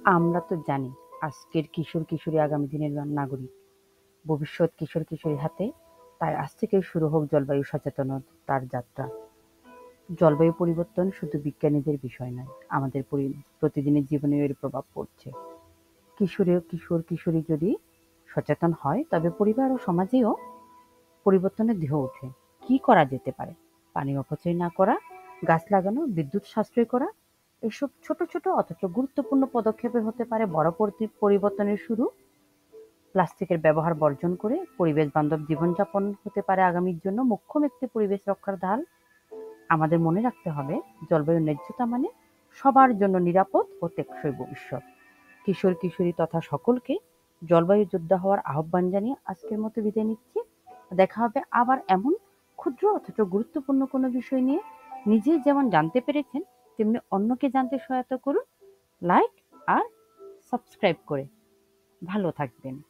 আমরা তো জানি আজকের কিশোর-কিশোরী আগামী দিনের নাগরিক, ভবিষ্যৎ কিশোর-কিশোরীর হাতে। তাই আজ থেকেই শুরু হোক জলবায়ু সচেতনতার যাত্রা। জলবায়ু পরিবর্তন শুধু বিজ্ঞানীদের বিষয় নয়, আমাদের প্রতিদিনের জীবনেও এর প্রভাব পড়ছে। কিশোর-কিশোরী যদি সচেতন হয় তবে পরিবার ও সমাজেও পরিবর্তনের ঢেউ ওঠে। কি করা যেতে পারে? পানি অপচয় না করা, গাছ লাগানো, বিদ্যুৎ সাশ্রয় করা, এসব ছোট ছোট অথচ গুরুত্বপূর্ণ পদক্ষেপে হতে পারে বড় পরিবর্তনের শুরু। প্লাস্টিকের ব্যবহার বর্জন করে পরিবেশ বান্ধব জীবনযাপন হতে পারে আগামীর জন্য মোক্ষম একটি পরিবেশ রক্ষার ঢাল। আমাদের মনে রাখতে হবে জলবায়ু ন্যায্যতা মানে সবার জন্য নিরাপদ ও টেকসই ভবিষ্যৎ। কিশোর কিশোরী তথা সকলকে জলবায়ু যোদ্ধা হওয়ার আহ্বান জানিয়ে আজকের মতো বিদায় নিচ্ছি। দেখা হবে আবার এমন ক্ষুদ্র অথচ গুরুত্বপূর্ণ কোনো বিষয় নিয়ে। নিজে যেমন জানতে পেরেছেন তেমনি অন্যকে জানতে সহায়তা করুন লাইক আর সাবস্ক্রাইব করে। ভালো থাকবেন।